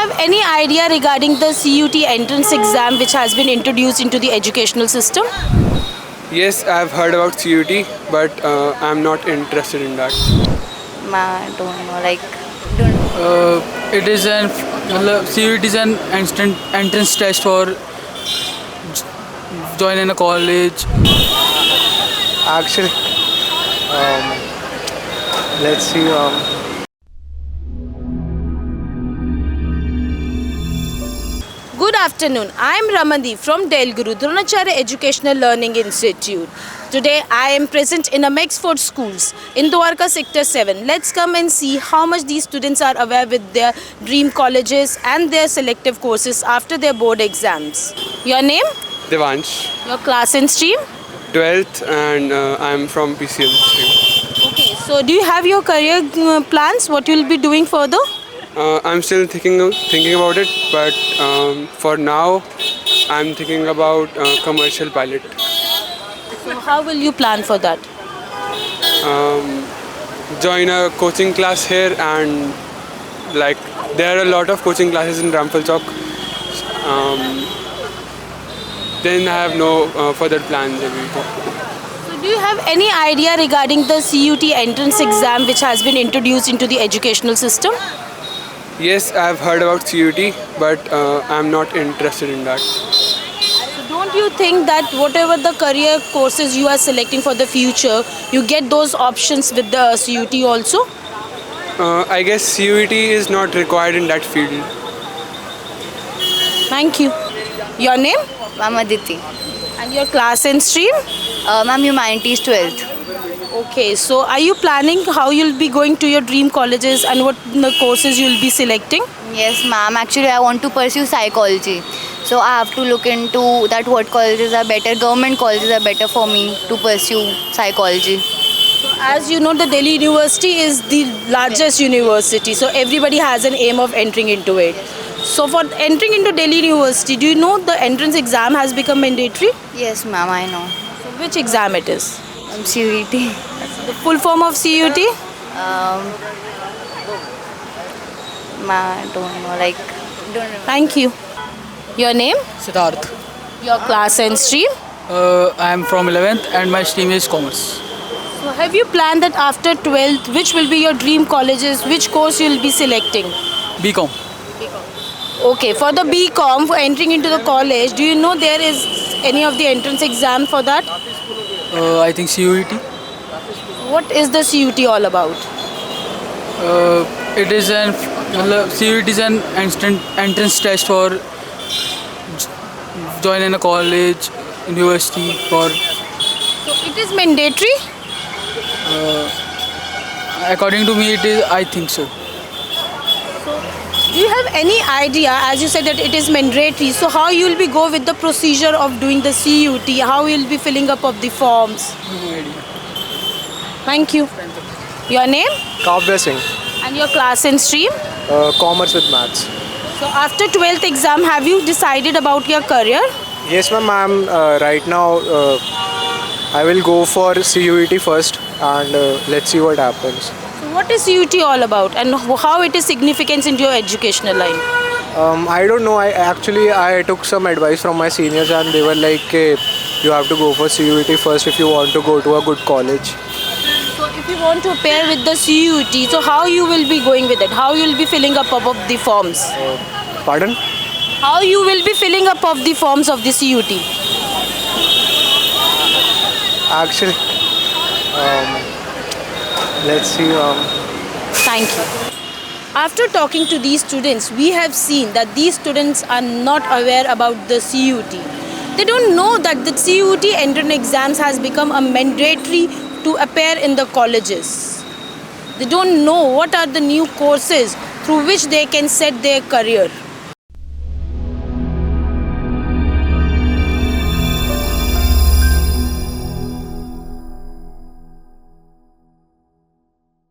have any idea regarding the CUT entrance exam which has been introduced into the educational system? Yes, I've heard about CUT, but I'm not interested in that. I don't know, like, don't. It is an CUT is an instant entrance test for joining a college. Actually, let's see. Good afternoon. I am Ramadi from Del Guru Dronacharya Educational Learning Institute. Today I am present in a Mexford schools in Dwarka Sector 7. Let's come and see how much these students are aware with their dream colleges and their selective courses after their board exams. Your name? Devansh, Your class and stream? 12th, and I'm from PCM stream. Okay, so do you have your career plans? What you will be doing further? I'm still thinking about it, but for now, I'm thinking about commercial pilot. So how will you plan for that? Join a coaching class here, and like there are a lot of coaching classes in Ramphal Chowk. Then I have no further plans. So do you have any idea regarding the CUT entrance exam which has been introduced into the educational system? Yes, I've heard about CUT, but I'm not interested in that. So don't you think that whatever the career courses you are selecting for the future, you get those options with the CUT also? I guess CUT is not required in that field. Thank you. Your name Ma'am Aditi. and your class and stream? Ma'am, Humanities 12th. Okay, so are you planning how you'll be going to your dream colleges and what the courses you'll be selecting? Yes, ma'am. Actually, I want to pursue psychology. So I have to look into that what colleges are better, government colleges are better for me to pursue psychology. As you know, the Delhi University is the largest university, so everybody has an aim of entering into it. So for entering into Delhi University, do you know the entrance exam has become mandatory? Yes, ma'am, I know. So which exam it is? CUT. The full form of CUT? I don't know, like, don't know. Thank you. Your name? Siddharth. Your class and stream? I am from 11th and my stream is commerce. So have you planned that after 12th, which will be your dream colleges, which course you will be selecting? BCom. Okay, for the BCom, for entering into the college, do you know there is any of the entrance exam for that? I think CUT. What is the CUT all about? It is an CUT is an instant entrance test for joining a college, university. For So it is mandatory? according to me, it is. I think so. Do you have any idea, as you said that it is mandatory, so how you will be go with the procedure of doing the CUT, how you will be filling up of the forms? No idea. Thank you. Your name Kavya Singh, and your class and stream? commerce with maths. So after 12th exam, have you decided about your career? Yes, ma'am. Right now, I will go for CUET first, and let's see what happens. So what is CUT all about and how it is significant in your educational line? I don't know. I took some advice from my seniors, and they were like, you have to go for CUET first if you want to go to a good college. So if you want to pair with the CUT, so how you will be going with it? How you will be filling up of the forms? Pardon? How you will be filling up of the forms of the CUT? Actually, let's see. Thank you. After talking to these students, we have seen that these students are not aware about the CUT. They don't know that the CUT entrance exams has become a mandatory to appear in the colleges. They don't know what are the new courses through which they can set their career.